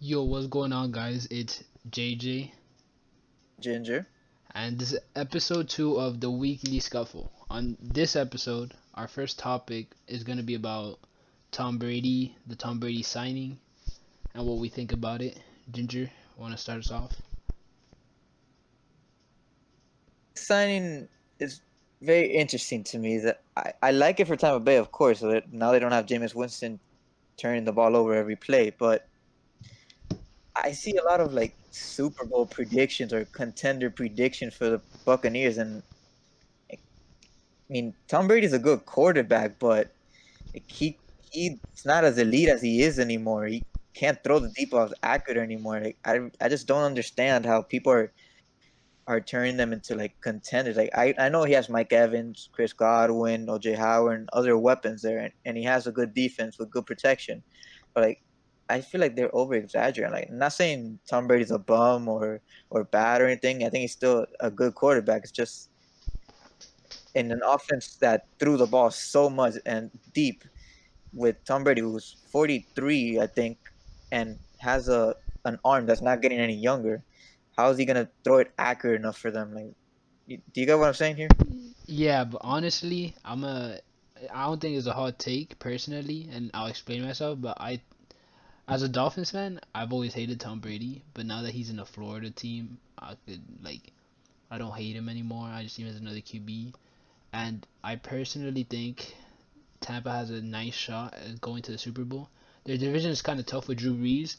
Yo, what's going on, guys? It's JJ, Ginger. and this is episode 2 of the weekly Scuffle. On this episode, our first topic is going to be about Tom Brady, the Tom Brady signing, and what we think about it. Ginger, want to start us off? Signing is very interesting to me. That I like it for Tampa Bay, of course. So that now they don't have Jameis Winston turning the ball over every play, but I see a lot of like Super Bowl predictions or contender predictions for the Buccaneers, and I mean Tom Brady's a good quarterback, but like, he's not as elite as he is anymore. He can't throw the deep balls accurate anymore. Like I just don't understand how people are turning them into like contenders. Like I know he has Mike Evans, Chris Godwin, OJ Howard, and other weapons there, and he has a good defense with good protection. But like I feel like they're over exaggerating. Like I'm not saying Tom Brady's a bum or bad or anything. I think he's still a good quarterback. It's just in an offense that threw the ball so much and deep with Tom Brady, who's 43, I think, and has a an arm that's not getting any younger. How is he gonna throw it accurate enough for them? Like, do you get what I'm saying here? Yeah, but honestly, I don't think it's a hot take personally, and I'll explain myself. But as a Dolphins fan, I've always hated Tom Brady. But now that he's in a Florida team, I don't hate him anymore. I just see him as another QB. And I personally think Tampa has a nice shot at going to the Super Bowl. Their division is kind of tough with Drew Brees,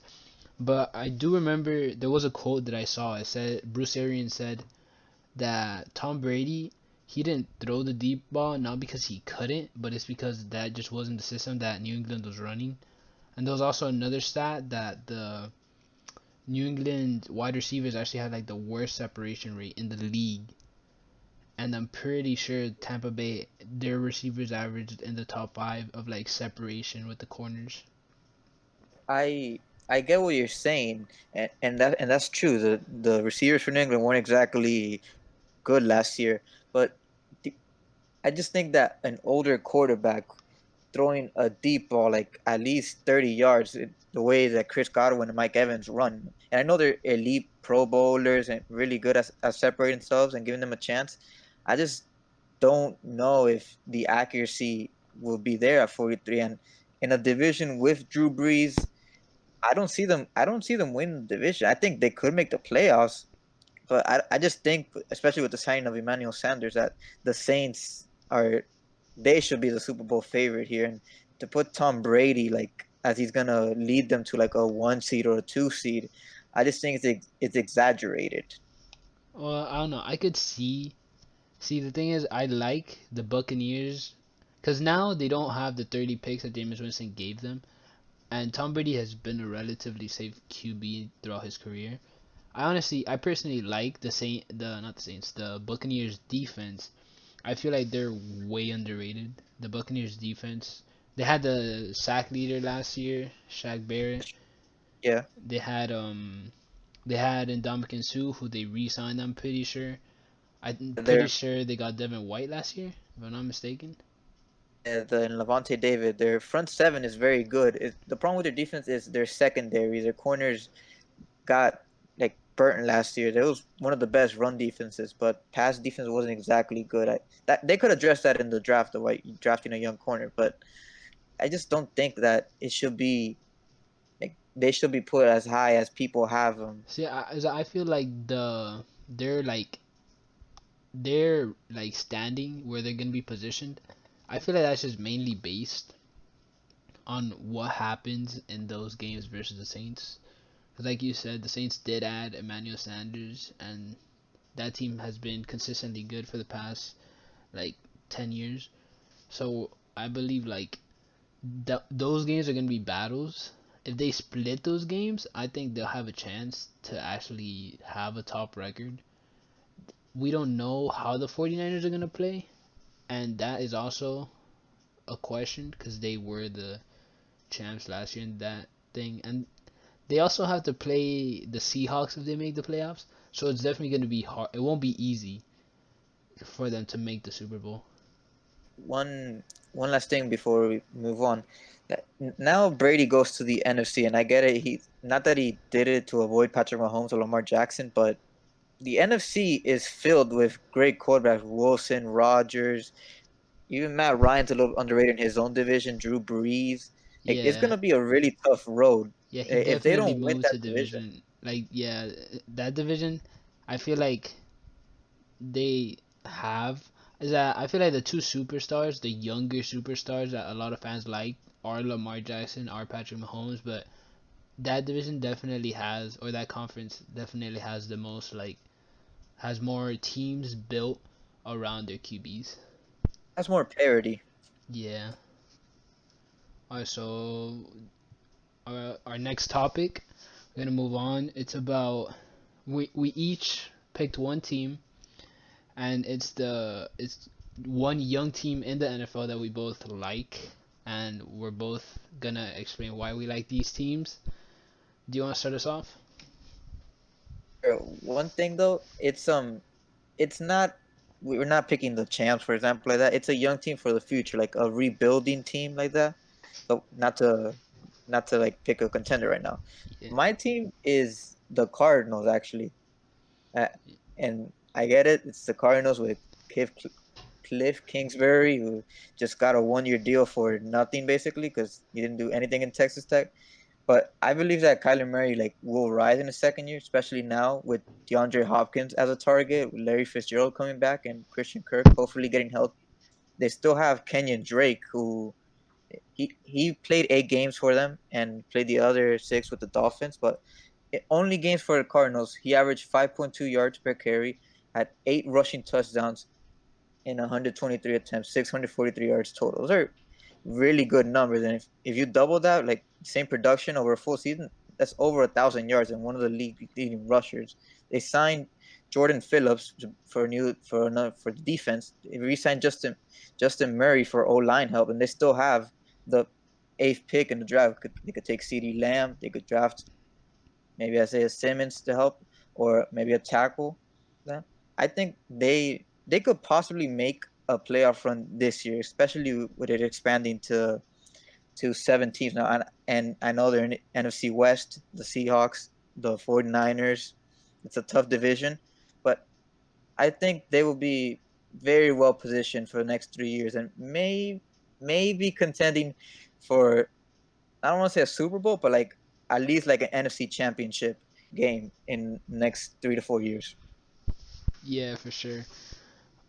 but I do remember there was a quote that I saw. It said Bruce Arians said that Tom Brady he didn't throw the deep ball not because he couldn't, but it's because that just wasn't the system that New England was running. And there was also another stat that the New England wide receivers actually had like the worst separation rate in the league, and I'm pretty sure Tampa Bay their receivers averaged in the top 5 of like separation with the corners. I I get what you're saying, and that's true. The receivers for New England weren't exactly good last year, but I just think that an older quarterback throwing a deep ball like at least 30 yards the way that Chris Godwin and Mike Evans run. And I know they're elite pro bowlers and really good at separating themselves and giving them a chance. I just don't know if the accuracy will be there at 43 and in a division with Drew Brees, I don't see them winning the division. I think they could make the playoffs, but I just think, especially with the signing of Emmanuel Sanders, that the Saints are they should be the Super Bowl favorite here, and to put Tom Brady like as he's gonna lead them to like a 1 seed or a 2 seed, I just think it's exaggerated. Well, I don't know. I could see the thing is I like the Buccaneers because now they don't have the 30 picks that Jameis Winston gave them, and Tom Brady has been a relatively safe QB throughout his career. I personally like the not the Saints, the Buccaneers defense. I feel like they're way underrated. The Buccaneers defense. They had the sack leader last year, Shaq Barrett. Yeah, They had they had Ndamukong Suh, who they re-signed. I'm pretty sure. I'm pretty they're sure they got Devin White last year, if I'm not mistaken. the Levante David. Their front seven is very good. The problem with their defense is their secondary. Their corners got like Burton last year. That was one of the best run defenses, but pass defense wasn't exactly good. That they could address that in the draft, of like drafting a young corner, but I just don't think that it should be like they should be put as high as people have them. See, I feel like they're like they're like standing where they're gonna be positioned. I feel like that's just mainly based on what happens in those games versus the Saints. Because like you said, the Saints did add Emmanuel Sanders, and that team has been consistently good for the past like 10 years. So I believe like those games are gonna be battles. If they split those games, I think they'll have a chance to actually have a top record. We don't know how the 49ers are gonna play, and that is also a question because they were the champs last year in that thing, and they also have to play the Seahawks if they make the playoffs. So it's definitely gonna be hard. It won't be easy for them to make the Super Bowl. one one last thing before we move on. Now Brady goes to the NFC, and I get it. He not that he did it to avoid Patrick Mahomes or Lamar Jackson, but the NFC is filled with great quarterbacks: Wilson, Rodgers, even Matt Ryan's a little underrated in his own division. Drew Brees. Like it's Yeah, gonna be a really tough road yeah, he if they definitely don't win moved that to division. division. Like, yeah, that division, I feel like they have is that I feel like the two superstars, the younger superstars that a lot of fans like, are Lamar Jackson, are Patrick Mahomes, but that division definitely has, or that conference definitely has the most, like, has more teams built around their QBs. That's more parity. Yeah. Alright, so our next topic, we're gonna move on. It's about we each picked one team, and it's one young team in the NFL that we both like, and we're both gonna explain why we like these teams. Do you want to start us off? One thing though, it's not we're not picking the champs, for example, like that. It's a young team for the future, like a rebuilding team like that. So not to like pick a contender right now. Yeah. My team is the Cardinals actually. Uh, and I get it. It's the Cardinals with Cliff Kingsbury, who just got a 1 year deal for nothing basically because he didn't do anything in Texas Tech. But I believe that Kyler Murray like will rise in the second year, especially now with DeAndre Hopkins as a target, with Larry Fitzgerald coming back, and Christian Kirk hopefully getting healthy. They still have Kenyon Drake, who he played 8 games for them and played the other 6 with the Dolphins, but only games for the Cardinals. He averaged 5.2 yards per carry, had 8 rushing touchdowns in 123 attempts, 643 yards total. Those are really good numbers. And if you double that, like same production over a full season, that's over 1,000 yards and one of the league leading rushers. They signed Jordan Phillips for the defense. They re-signed Justin Murray for O line help, and they still have the eighth pick in the draft. They could take CeeDee Lamb. They could draft maybe Isaiah Simmons to help, or maybe a tackle. Then I think they could possibly make a playoff run this year, especially with it expanding to 7 teams now. And I know they're in the NFC West, the Seahawks, the 49ers. It's a tough division, but I think they will be very well positioned for the next 3 years and maybe contending for, I don't want to say a Super Bowl, but like at least like an NFC Championship game in the next 3 to 4 years. Yeah, for sure.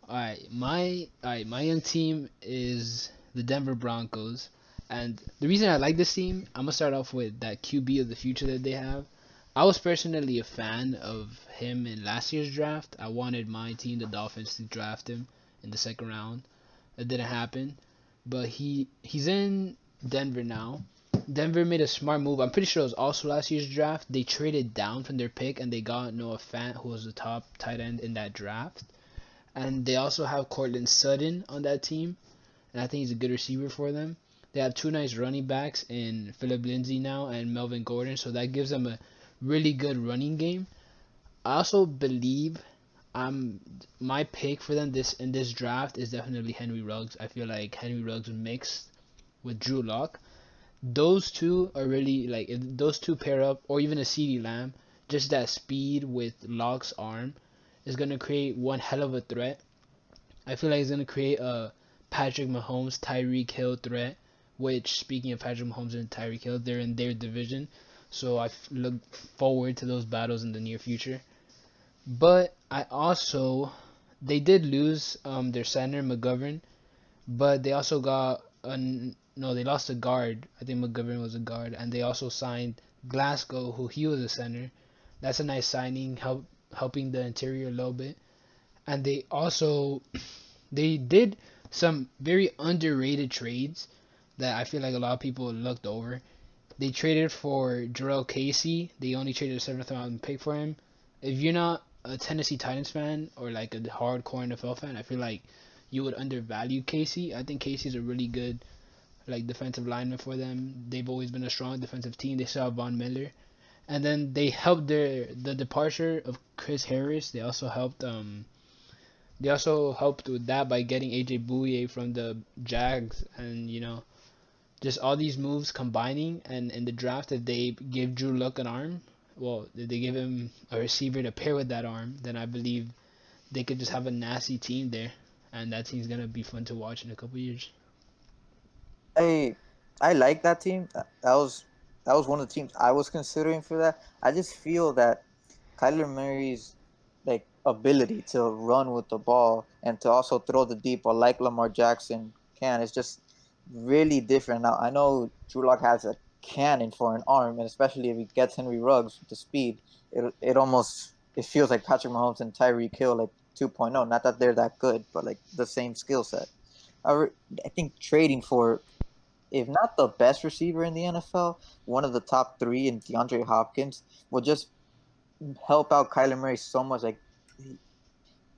All right, my young team is the Denver Broncos, and the reason I like this team, I'm gonna start off with that QB of the future that they have. I was personally a fan of him in last year's draft. I wanted my team, the Dolphins, to draft him in the second round. It didn't happen, but he's in Denver now. Denver made a smart move. I'm pretty sure it was also last year's draft. They traded down from their pick and they got Noah Fant, who was the top tight end in that draft. And they also have Cortland Sutton on that team, and I think he's a good receiver for them. They have two nice running backs in Philip Lindsay now and Melvin Gordon, so that gives them a really good running game. I also believe my pick for them this draft is definitely Henry Ruggs. I feel like Henry Ruggs mixed with Drew Lock. Those two are really, like, if those two pair up, or even a CeeDee Lamb, just that speed with Lock's arm is gonna create one hell of a threat. I feel like it's gonna create a Patrick Mahomes, Tyreek Hill threat. Which, speaking of Patrick Mahomes and Tyreek Hill, they're in their division, so I look forward to those battles in the near future. But I also, they did lose their center McGovern, but they also got a no, they lost a guard. I think McGovern was a guard, and they also signed Glasgow, who he was a center. That's a nice signing, helping the interior a little bit. And they also they did some very underrated trades that I feel like a lot of people looked over. They traded for Jarrell Casey. They only traded a seventh round pick for him. If you're not a Tennessee Titans fan or like a hardcore NFL fan, I feel like you would undervalue Casey. I think Casey's a really good, like, defensive lineman for them. They've always been a strong defensive team. They still have Von Miller, and then they helped the departure of Chris Harris. They also helped They also helped with that by getting AJ Bouye from the Jags, and just all these moves combining. And in the draft, if they give Drew Luck an arm, well, if they give him a receiver to pair with that arm, then I believe they could just have a nasty team there, and that team's gonna be fun to watch in a couple years. I I like that team. That was one of the teams I was considering for that. I just feel that Kyler Murray's like ability to run with the ball and to also throw the deep ball like Lamar Jackson can is just really different. Now I know Drew Lock has a cannon for an arm, and especially if he gets Henry Ruggs with the speed, it almost it feels like Patrick Mahomes and Tyreek Hill like 2.0. Not that they're that good, but like the same skill set. I, I think trading for if not the best receiver in the NFL, one of the top three in DeAndre Hopkins will just help out Kyler Murray so much. Like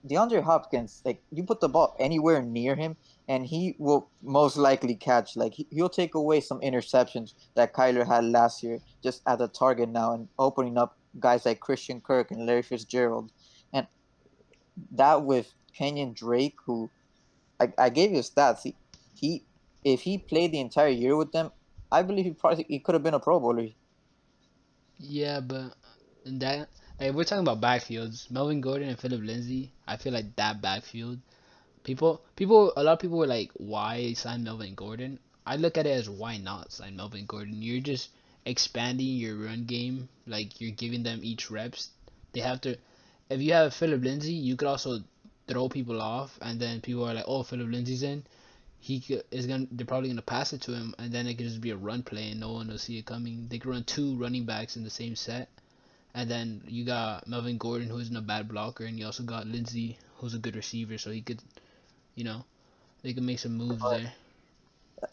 DeAndre Hopkins, like you put the ball anywhere near him, and he will most likely catch. Like he'll take away some interceptions that Kyler had last year, just as a target now, and opening up guys like Christian Kirk and Larry Fitzgerald, and that with Kenyon Drake, who I gave you stats. He if he played the entire year with them, I believe he could have been a Pro Bowler. Yeah, but in that, like, we're talking about backfields. Melvin Gordon and Philip Lindsay. I feel like that backfield. A lot of people were like, "Why sign Melvin Gordon?" I look at it as why not sign Melvin Gordon. You're just expanding your run game. Like you're giving them each reps. They have to. If you have Philip Lindsay, you could also throw people off, and then people are like, "Oh, Philip Lindsay's in. Is gonna. They're probably gonna pass it to him, and then it could just be a run play, and no one will see it coming. They could run two running backs in the same set, and then you got Melvin Gordon, who isn't a bad blocker, and you also got Lindsay, who's a good receiver, so he could, you know, they could make some moves there.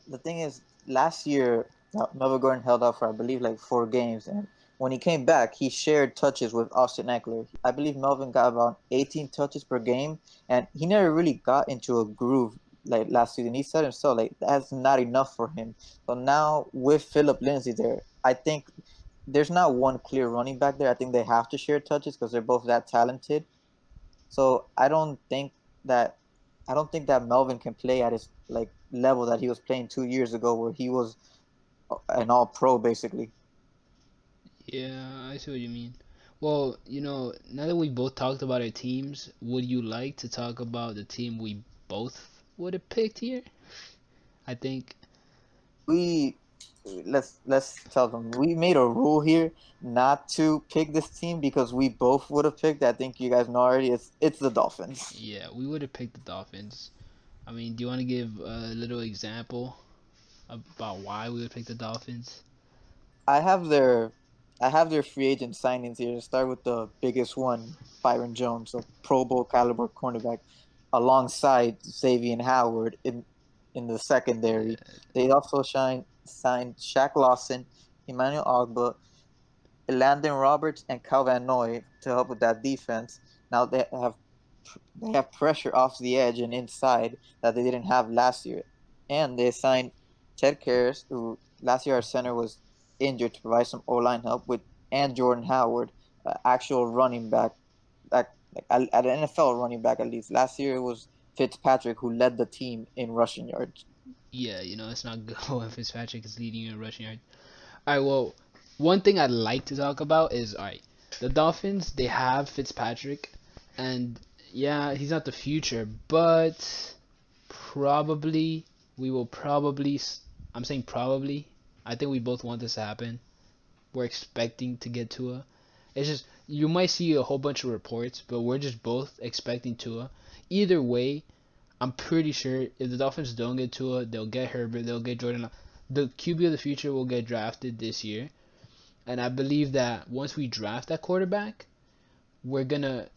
The thing is, last year Melvin Gordon held out for I believe like 4 games, and when he came back, he shared touches with Austin Eckler. I believe Melvin got about 18 touches per game, and he never really got into a groove like last season. He said himself like that's not enough for him. So now with Philip Lindsay there, I think there's not one clear running back there. I think they have to share touches because they're both that talented. So that I don't think that Melvin can play at his like level that he was playing 2 years ago, where he was an all pro basically. Yeah, I see what you mean. Well, now that we both talked about our teams, would you like to talk about the team we both would have picked here? I think, We let's tell them we made a rule here not to pick this team because we both would have picked. I think you guys know already. It's the Dolphins. yeah, we would have picked the Dolphins. I mean, do you want to give a little example about why we would pick the Dolphins? I have their I have their free agent signings here. Start with the biggest one, Byron Jones, a Pro Bowl caliber cornerback, alongside Xavier Howard in the secondary. Yeah, They also signed Shaq Lawson, Emmanuel Ogba, Landon Roberts, and Cal Van Noy to help with that defense. Now they have pressure off the edge and inside that they didn't have last year. And they signed Ted Karras, who last year our center was injured, to provide some O line help with, and Jordan Howard, actual running back, like at an NFL running back at least. Last year it was Fitzpatrick who led the team in rushing yards. yeah, it's not good when Fitzpatrick is leading you in rushing yards. All right, well, one thing I'd like to talk about is all right, the Dolphins. They have Fitzpatrick, and yeah, he's not the future, but probably we will probably. I'm saying probably. I think we both want this to happen. We're expecting to get Tua. It's just you might see a whole bunch of reports, but we're just both expecting Tua. Either way, I'm pretty sure if the Dolphins don't get Tua, they'll get Herbert, they'll get Jordan. The QB of the future will get drafted this year, and I believe that once we draft that quarterback, we're gonna,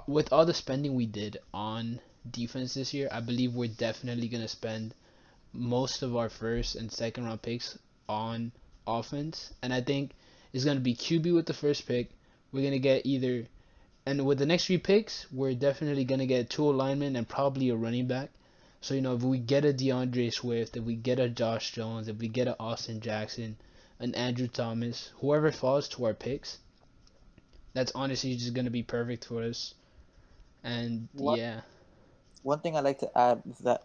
with all the spending we did on defense this year, I believe we're definitely gonna spend most of our first and second round picks on offense, and I think it's gonna be QB with the first pick. We're gonna get either, and with the next three picks, we're definitely gonna get two linemen and probably a running back. So if we get a DeAndre Swift, if we get a Josh Jones, if we get a Austin Jackson, an Andrew Thomas, whoever falls to our picks, that's honestly just gonna be perfect for us. And What yeah, one thing I like to add is that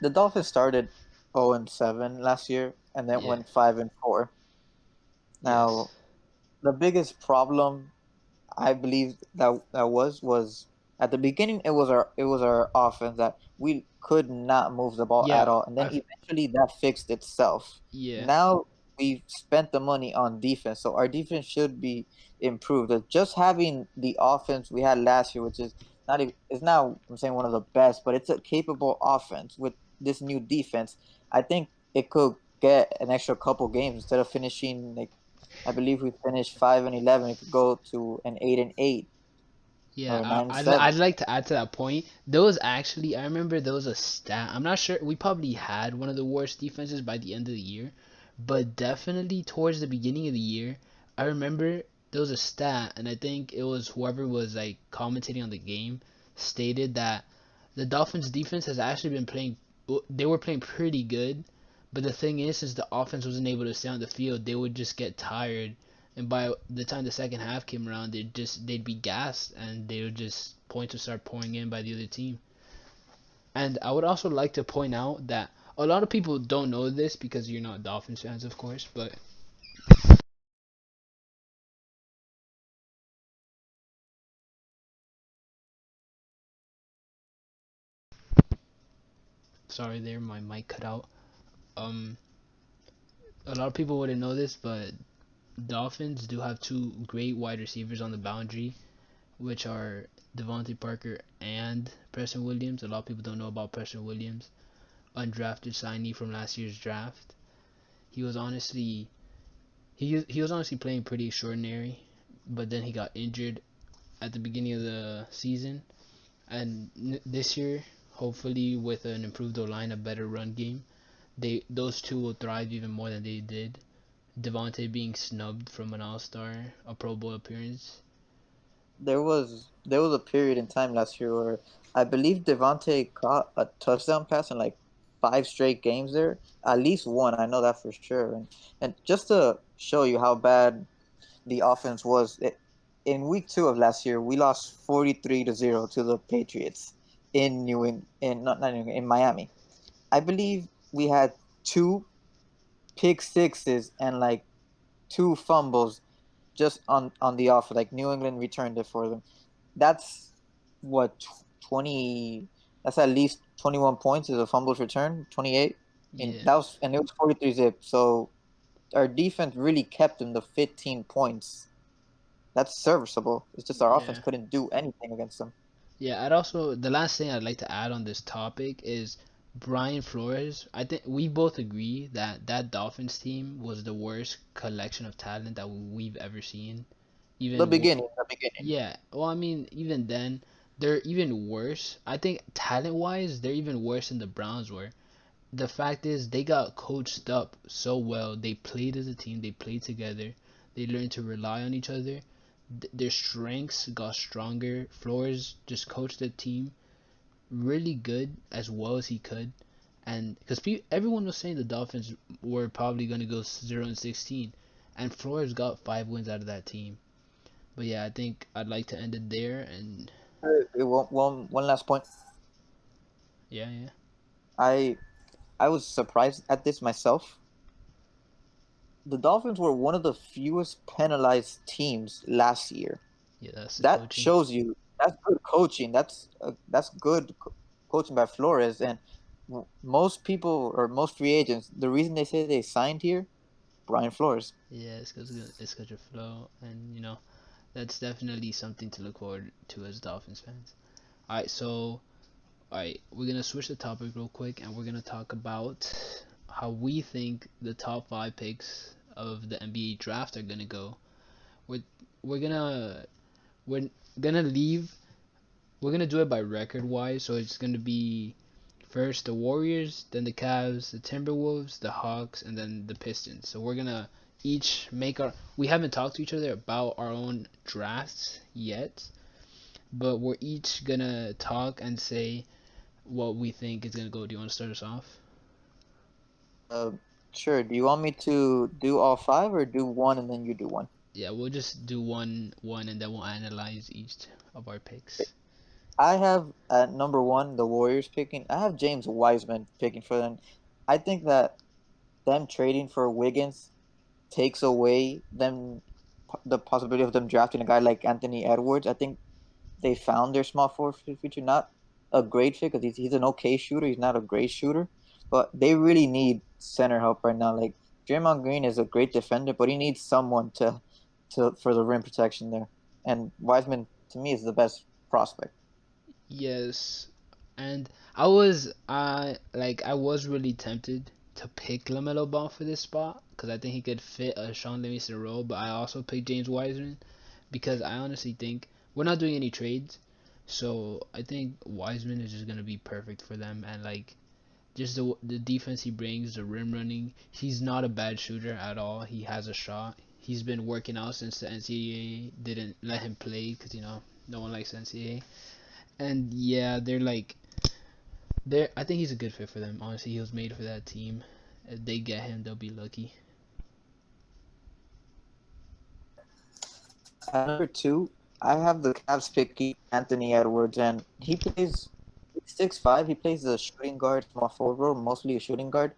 the Dolphins started 0-7 last year and then Yeah. went 5-4. Yes. Now, the biggest problem I believe that was at the beginning it was our offense that we could not move the ball at Yeah. all, and then I. eventually that fixed itself. Yeah. Now we've spent the money on defense, so our defense should be improved. Just having the offense we had last year, which is not even, it's now I'm saying one of the best, but it's a capable offense with this new defense. I think it could get an extra couple games instead of finishing like I believe we finished 5-11. It could go to an 8-8 Yeah, or I, nine and I'd, seven. I'd like to add to that point. There was actually, I remember there was a stat. I'm not sure. We probably had one of the worst defenses by the end of the year, but definitely towards the beginning of the year, I remember there was a stat, and I think it was whoever was like commentating on the game stated that the Dolphins' defense has actually been playing. They were playing pretty good, but the thing is, since the offense wasn't able to stay on the field, they would just get tired, and by the time the second half came around, they'd be gassed, and they would just points would start pouring in by the other team. And I would also like to point out that a lot of people don't know this because you're not Dolphins fans, of course. But sorry, there my mic cut out. Um, a lot of people wouldn't know this, but Dolphins do have two great wide receivers on the boundary, which are Devontae Parker and Preston Williams. A lot of people don't know about Preston Williams, undrafted signee from last year's draft. He was honestly he was honestly playing pretty extraordinary, but then he got injured at the beginning of the season, and this year, hopefully with an improved O line, a better run game, those two will thrive even more than they did. Devontae being snubbed from an All Star, a Pro Bowl appearance. There was a period in time last year where I believe Devontae caught a touchdown pass in like 5 straight games there. At least one, I know that for sure. And just to show you how bad the offense was, in week 2 of last year, we lost 43-0 to the Patriots in New England, in not New England, in Miami. I believe we had two pick sixes and like two fumbles just on the off. Like New England returned it for them. That's what 20. That's at least 21 points is a fumbles return. 28. And Yeah, that was and it was 43 zip. So our defense really kept them to 15 points. That's serviceable. It's just our offense yeah, couldn't do anything against them. yeah. I'd also the last thing I'd like to add on this topic is Brian Flores. I think we both agree that that Dolphins team was the worst collection of talent that we've ever seen. The Even beginning, the beginning. Yeah, well, I mean, even then, they're even worse. I think talent wise, they're even worse than the Browns were. The fact is, they got coached up so well. They played as a team, they played together, they learned to rely on each other. Their strengths got stronger. Flores just coached the team really good as well as he could. And because everyone was saying the Dolphins were probably going to go 0-16, and Flores got 5 wins out of that team. But yeah, I think I'd like to end it there. And One last point. yeah, yeah, I I was surprised at this myself. The Dolphins were one of the fewest penalized teams last year. yeah. That's the That coaching. shows you that's good coaching. That's good coaching by Flores. And most people or most free agents, the reason they say they signed here, Brian Flores. Yeah, it's such a flow, and that's definitely something to look forward to as Dolphins fans. All right, so all right, we're gonna switch the topic real quick, and we're gonna talk about how we think the top 5 picks of the NBA draft are gonna go. We're we're gonna we're gonna leave. We're gonna do it by record wise, so it's gonna be first the Warriors, then the Cavs, the Timberwolves, the Hawks, and then the Pistons. So we're gonna each make our. We haven't talked to each other about our own drafts yet, but we're each gonna talk and say what we think is gonna go. Do you want to start us off? Uh, sure. Do you want me to do all five or do one and then you do one? Yeah, we'll just do one, and then we'll analyze each of our picks. I have at number one the Warriors picking. I have James Wiseman picking for them. I think that them trading for Wiggins takes away them the possibility of them drafting a guy like Anthony Edwards. I think they found their small forward future. Not a great fit because he's an okay shooter. He's not a great shooter, but they really need center help right now. Like Draymond Green is a great defender, but he needs someone to for the rim protection there. And Wiseman to me is the best prospect. Yes, and I was really tempted to pick Lamelo Ball for this spot because I think he could fit a Sean Livingston role, but I also picked James Wiseman because I honestly think we're not doing any trades, so I think Wiseman is just gonna be perfect for them, and like just the defense he brings, the rim running. He's not a bad shooter at all. He has a shot. He's been working out since the NCAA didn't let him play because no one likes NCAA. And yeah, they're. I think he's a good fit for them. Honestly, he was made for that team. If they get him, they'll be lucky. At number two, I have the Cavs picking Anthony Edwards, and he plays 6'5". He plays the shooting guard, small forward role, mostly a shooting guard.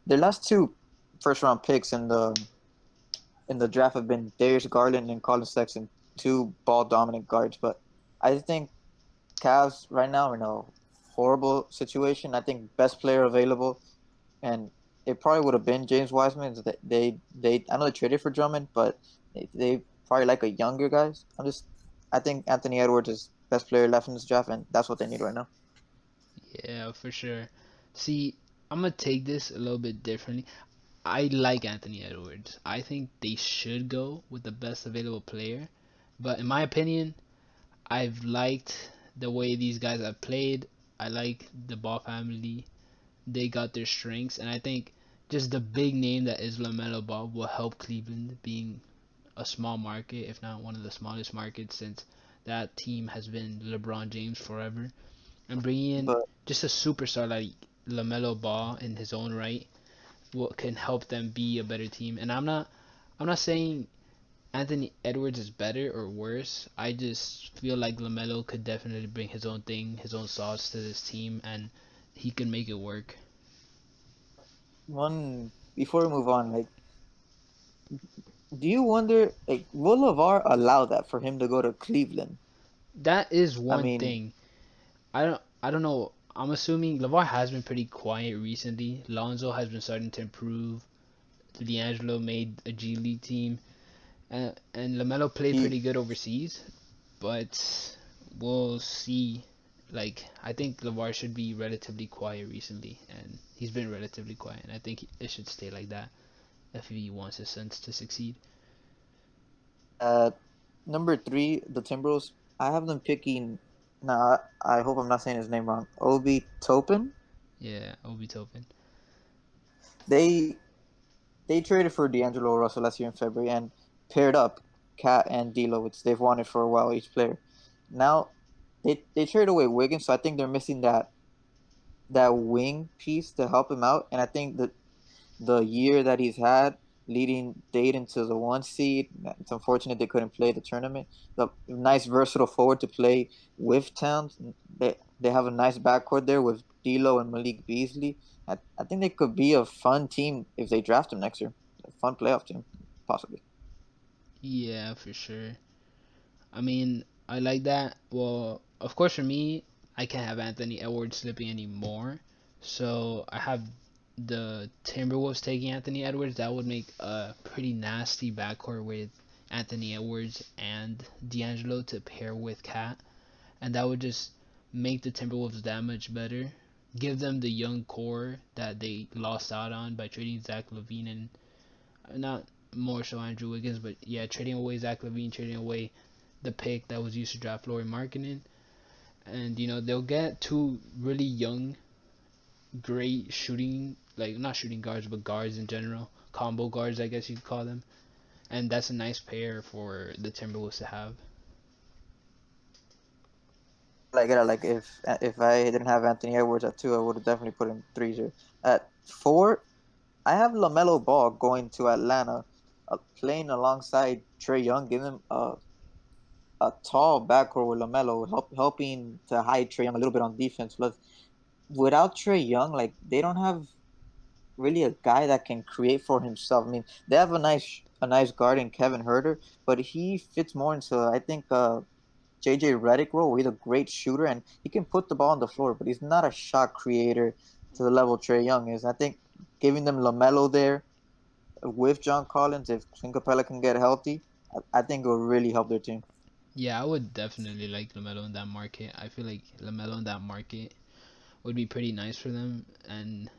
Their last two first round picks in the draft have been Darius Garland and Colin Sexton, two ball dominant guards. But I think Cavs right now are in a horrible situation. I think best player available, and it probably would have been James Wiseman. They I know they traded for Drummond, but they probably like a younger guys. I think Anthony Edwards is best player left in this draft, and that's what they need right now. Yeah, for sure. See, I'm gonna take this a little bit differently. I like Anthony Edwards. I think they should go with the best available player. But in my opinion, I've liked the way these guys have played. I like the Ball family. They got their strengths, and I think just the big name that is Lamelo Ball will help Cleveland being a small market, if not one of the smallest markets, since that team has been LeBron James forever. And bringing in But just a superstar like Lamelo Ball in his own right, what can help them be a better team. And I'm not saying Anthony Edwards is better or worse. I just feel like Lamelo could definitely bring his own thing, his own sauce to this team, and he can make it work. one before we move on, like, do you wonder, like, will LeVar allow that for him to go to Cleveland? That is I one mean, thing. I don't know. I'm assuming LeVar has been pretty quiet recently. Lonzo has been starting to improve. D'Angelo made a G League team, and Lamelo played he pretty good overseas. But we'll see. Like I think LeVar should be relatively quiet recently, and he's been relatively quiet. And I think it should stay like that if he wants his Suns to succeed. at number three, the Timberwolves. I have them picking. Nah, I hope I'm not saying his name wrong. Obi Topin. Yeah, Obi Toppin. They they traded for D'Angelo Russell last year in February and paired up Cat and D'Lo, which they've wanted for a while each player. Now they traded away Wiggins, so I think they're missing that wing piece to help him out. And I think that the year that he's had leading Dayton to the one seed, it's unfortunate they couldn't play the tournament. The nice versatile forward to play with Towns. They have a nice backcourt there with D'Lo and Malik Beasley. I think they could be a fun team if they draft him next year. A fun playoff team, possibly. Yeah, for sure. I mean, I like that. Well, of course, for me, I can't have Anthony Edwards slipping anymore. So I have the Timberwolves taking Anthony Edwards. That would make a pretty nasty backcourt with Anthony Edwards and D'Angelo to pair with Cat. And that would just make the Timberwolves that much better. Give them the young core that they lost out on by trading Zach Levine and not more so Andrew Wiggins, but yeah, trading away Zach Levine, trading away the pick that was used to draft Laurie Markkinen, and they'll get two really young, great shooting, like not shooting guards, but guards in general, combo guards, I guess you'd call them, and that's a nice pair for the Timberwolves to have. Like it. Like if I didn't have Anthony Edwards at two, I would have definitely put him three here. At four, I have Lamelo Ball going to Atlanta, playing alongside Trey Young, giving him a tall backcourt with Lamelo, helping to hide Trey Young a little bit on defense. Plus, without Trey Young, like they don't have really a guy that can create for himself. I mean, they have a nice guard in Kevin Herter, but he fits more into I think JJ Redick role. Where he's a great shooter and he can put the ball on the floor, but he's not a shot creator to the level Trey Young is. I think giving them Lamelo there with John Collins, if Clint Capella can get healthy, I think it will really help their team. Yeah, I would definitely like Lamelo in that market. I feel like Lamelo in that market would be pretty nice for them, and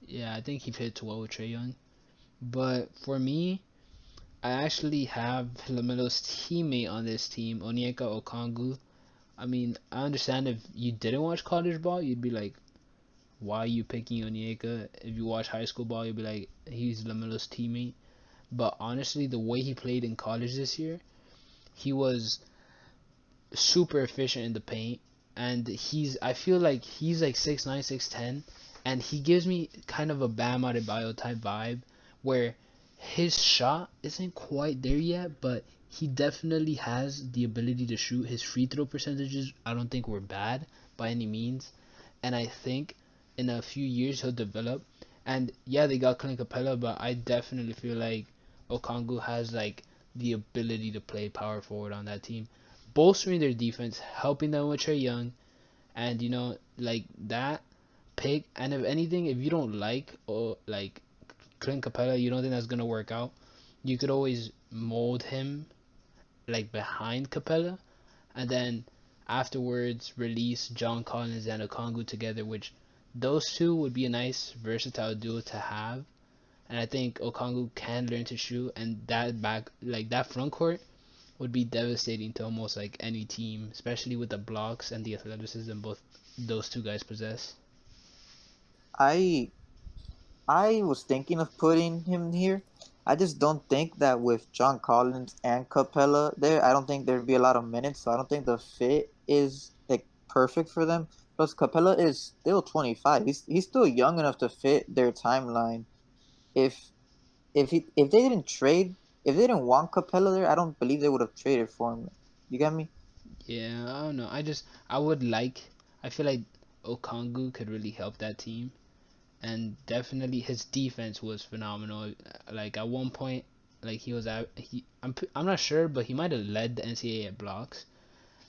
yeah, I think he fits well with Trey Young. But for me, I actually have Lamelo's teammate on this team, Onyeka Okongwu. I mean, I understand if you didn't watch college ball, you'd be like, why are you picking Onyeka? If you watch high school ball, you'd be like, he's Lamelo's teammate. But honestly, the way he played in college this year, he was super efficient in the paint, and I feel like he's like 6'9", 6'10", and he gives me kind of a Bam Adebayo type vibe, where his shot isn't quite there yet, but he definitely has the ability to shoot. His free throw percentages, I don't think were bad by any means, and I think in a few years he'll develop. And yeah, they got Clint Capella, but I definitely feel like Okongwu has like the ability to play power forward on that team, bolstering their defense, helping them with Trey Young, and like that pick. And if anything, if you don't like or like Clint Capella, you don't think that's gonna work out, you could always mold him like behind Capella, and then afterwards release John Collins and Okongwu together, which those two would be a nice versatile duo to have. And I think Okongwu can learn to shoot, and that back like that front court would be devastating to almost like any team, especially with the blocks and the athleticism both those two guys possess. I I was thinking of putting him here. I just don't think that with John Collins and Capella there, I don't think there'd be a lot of minutes. So I don't think the fit is like perfect for them. Plus, Capella is still 25. He's still young enough to fit their timeline. If if they didn't trade, if they didn't want Capella there, I don't believe they would have traded for him. You get me? Yeah, I don't know. I would like. I feel like Okongwu could really help that team, and definitely his defense was phenomenal. Like at one point, like he was at he. I'm not sure, but he might have led the NCAA at blocks,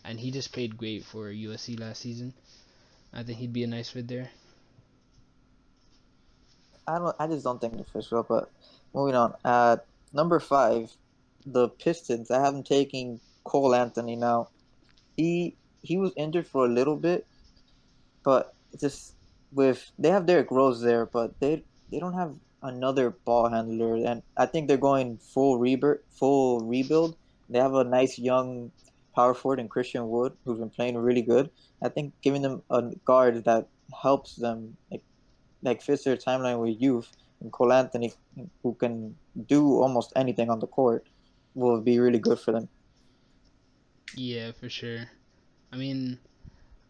and he just played great for USC last season. I think he'd be a nice fit there. I just don't think the fish will. But moving on. At number five, the Pistons. I have them taking Cole Anthony now. He was injured for a little bit, but just with they have Derrick Rose there, but they don't have another ball handler, and I think they're going full rebuild. They have a nice young power forward in Christian Wood, who's been playing really good. I think giving them a guard that helps them like fits their timeline with youth and Cole Anthony, who can do almost anything on the court, will be really good for them. Yeah, for sure. I mean,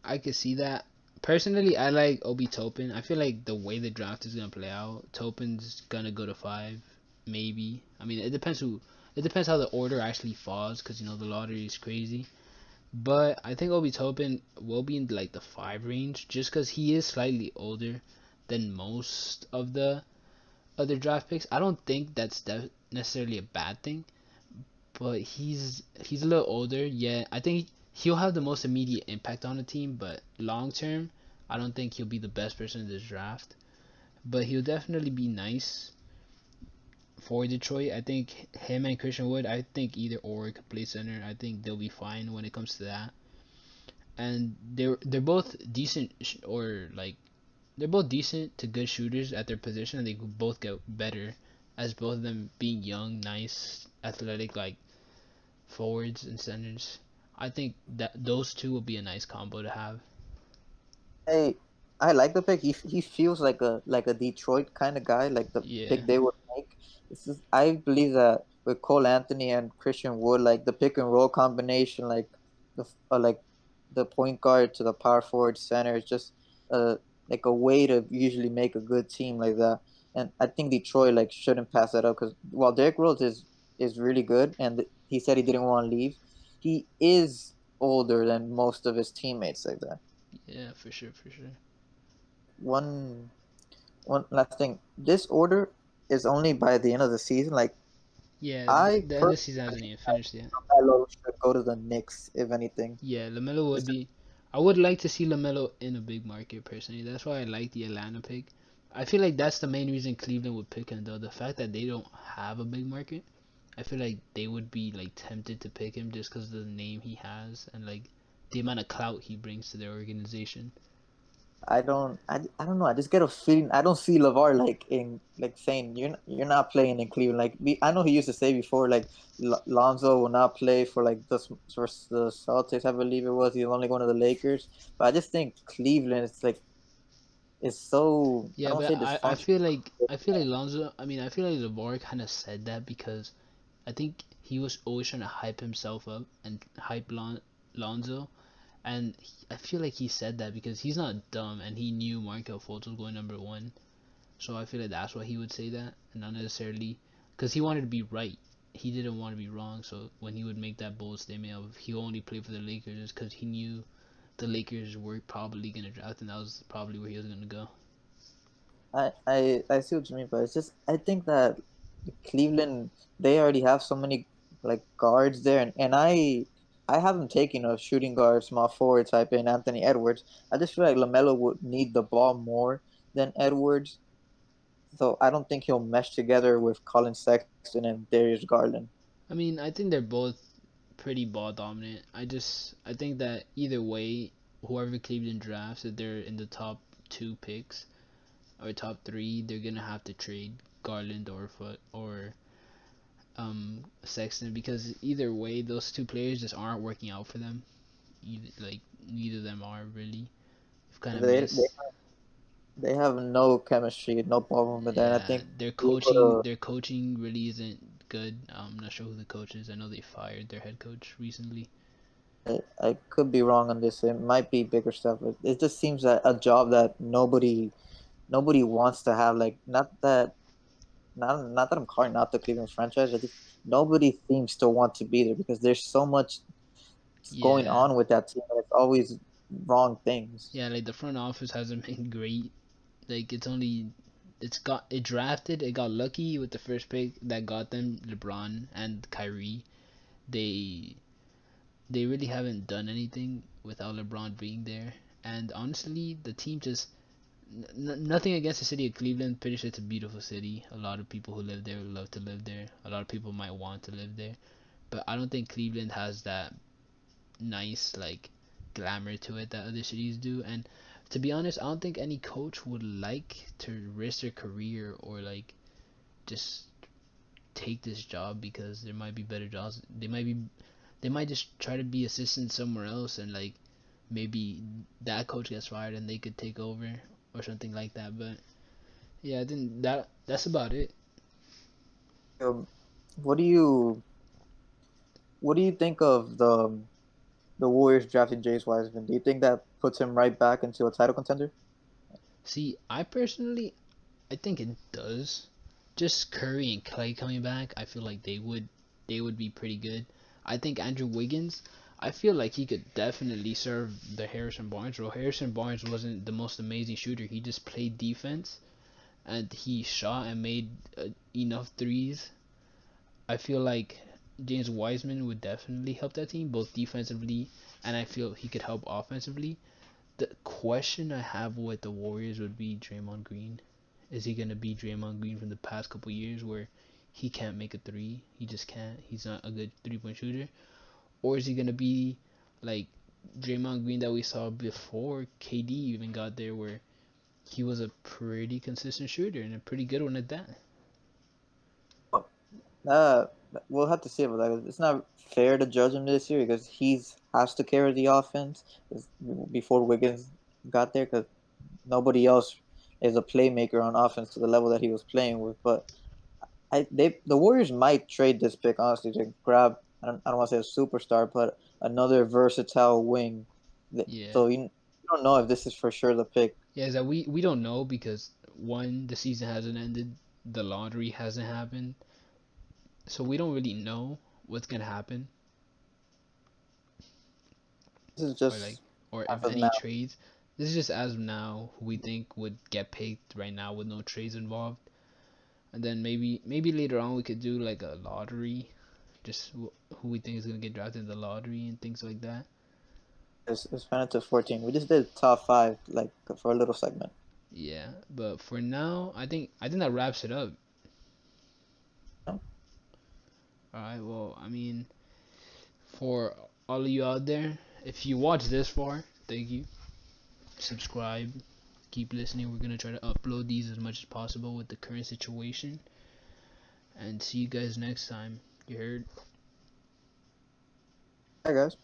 I could see that. Personally, I like Obi Topin. I feel like the way the draft is gonna play out, Topin's gonna go to 5, maybe. I mean, it depends who. It depends how the order actually falls, because the lottery is crazy. But I think Obi Topin will be in like the 5 range, just because he is slightly older than most of the other draft picks. I don't think that's necessarily a bad thing, but he's a little older. Yeah, I think he'll have the most immediate impact on the team, but long term, I don't think he'll be the best person in this draft. But he'll definitely be nice for Detroit. I think him and Christian Wood. I think either or could play center. I think they'll be fine when it comes to that. And they're both decent or like they're both decent to good shooters at their position, and they could both get better as both of them being young, nice, athletic, like forwards and centers. I think that those two will be a nice combo to have. I I like the pick. He feels like a Detroit kind of guy, like the Yeah. pick they would make. I believe that with Cole Anthony and Christian Wood, like the pick and roll combination, like the point guard to the power forward center, is just uh like a way to usually make a good team like that. And I think Detroit like shouldn't pass that up because while Derrick Rose is really good, and he said he didn't want to leave. he is older than most of his teammates like that. Yeah, for sure, for sure. One one last thing. This order is only by the end of the season. Like Yeah, I the end of the personally season hasn't think even finished yet. that Melo should go to the Knicks if anything. Yeah, Lamelo would It's be. I would like to see Lamelo in a big market personally. That's why I like the Atlanta pick. I feel like that's the main reason Cleveland would pick him though. The fact that they don't have a big market, I feel like they would be like tempted to pick him just because of the name he has and like the amount of clout he brings to their organization. I don't know. I just get a feeling. I don't see Levar like in like saying you're not playing in Cleveland. Like I know he used to say before like Lonzo will not play for like for the Celtics. I believe it was. He's only going to the Lakers. But I just think Cleveland is like is so I Yeah, don't but say I dysfunctional. feel like Lonzo. I mean, I feel like LeVar kind of said that because I think he was always trying to hype himself up and hype Lonzo. And I feel like he said that because he's not dumb and he knew Markel Fultz was going number one. So I feel like that's why he would say that, and not necessarily because he wanted to be right. He didn't want to be wrong. So when he would make that bold statement of he only played for the Lakers, because he knew the Lakers were probably gonna draft, and that was probably where he was gonna go. I see what you mean, but it's just I think that Cleveland they already have so many like guards there, and I haven't taken a shooting guard, small forward type in Anthony Edwards. I just feel like Lamelo would need the ball more than Edwards, so I don't think he'll mesh together with Colin Sexton and Darius Garland. I mean, I think they're both pretty ball dominant. I think that either way, whoever Cleveland drafts, if they're in the top two picks or top three, they're gonna have to trade Garland or Foot or Sexton, because either way, those two players just aren't working out for them. Like neither of them are really. They've kind of They missed. they have no chemistry, no ball movement there, and I Yeah, think you go to their coaching really isn't good. I'm not sure who the coach is. I know they fired their head coach recently. I could be wrong on this. It might be bigger stuff, but it just seems that a job that nobody wants to have. Like not that I'm calling out the Cleveland franchise. I just nobody seems to want to be there because there's so much going Yeah, on with that team, and it's always wrong things. yeah, like the front office hasn't been great. Like it drafted, it got lucky with the first pick that got them LeBron and Kyrie. They they really haven't done anything without LeBron being there. And honestly, the team just nothing against the city of Cleveland. Pretty sure it's a beautiful city. A lot of people who live there would love to live there. A lot of people might want to live there. But I don't think Cleveland has that nice like glamour to it that other cities do. And to be honest, I don't think any coach would like to risk their career or like just take this job because there might be better jobs. They might just try to be assistant somewhere else and like maybe that coach gets fired and they could take over or something like that. But yeah, I think that's about it. Um, what do you what do you think of the Warriors drafting James Wiseman? Do you think that puts him right back into a title contender? See, I personally I think it does. Just Curry and Clay coming back, I feel like they would be pretty good. I think Andrew Wiggins, I feel like he could definitely serve the Harrison Barnes role. Harrison Barnes wasn't the most amazing shooter. He just played defense and he shot and made enough threes. I feel like James Wiseman would definitely help that team both defensively and I feel he could help offensively. The question I have with the Warriors would be Draymond Green. Is he gonna be Draymond Green from the past couple years where he can't make a three? He just can't. He's not a good 3 point shooter. Or is he gonna be like Draymond Green that we saw before KD even got there, where he was a pretty consistent shooter and a pretty good one at that? Uh, we'll have to see about that. It's not fair to judge him this year because he's has to carry the offense before Wiggins got there because nobody else is a playmaker on offense to the level that he was playing with. But the Warriors might trade this pick honestly to grab I don't want to say a superstar, but another versatile wing. Yeah. So you don't know if this is for sure the pick. Yeah, is that we don't know because one, the season hasn't ended, the lottery hasn't happened, so we don't really know what's gonna happen. This is or like, just or as if of any now. trades. This is just as of now who we think would get picked right now with no trades involved, and then maybe later on we could do like a lottery, just who we think is gonna get drafted in the lottery and things like that. It's found to 14. We just did top five, like for a little segment. Yeah, but for now, I think that wraps it up. No? All right. Well, I mean, for all of you out there, if you watch this far, thank you. Subscribe. Keep listening. We're gonna try to upload these as much as possible with the current situation. And see you guys next time. You heard? Hi guys.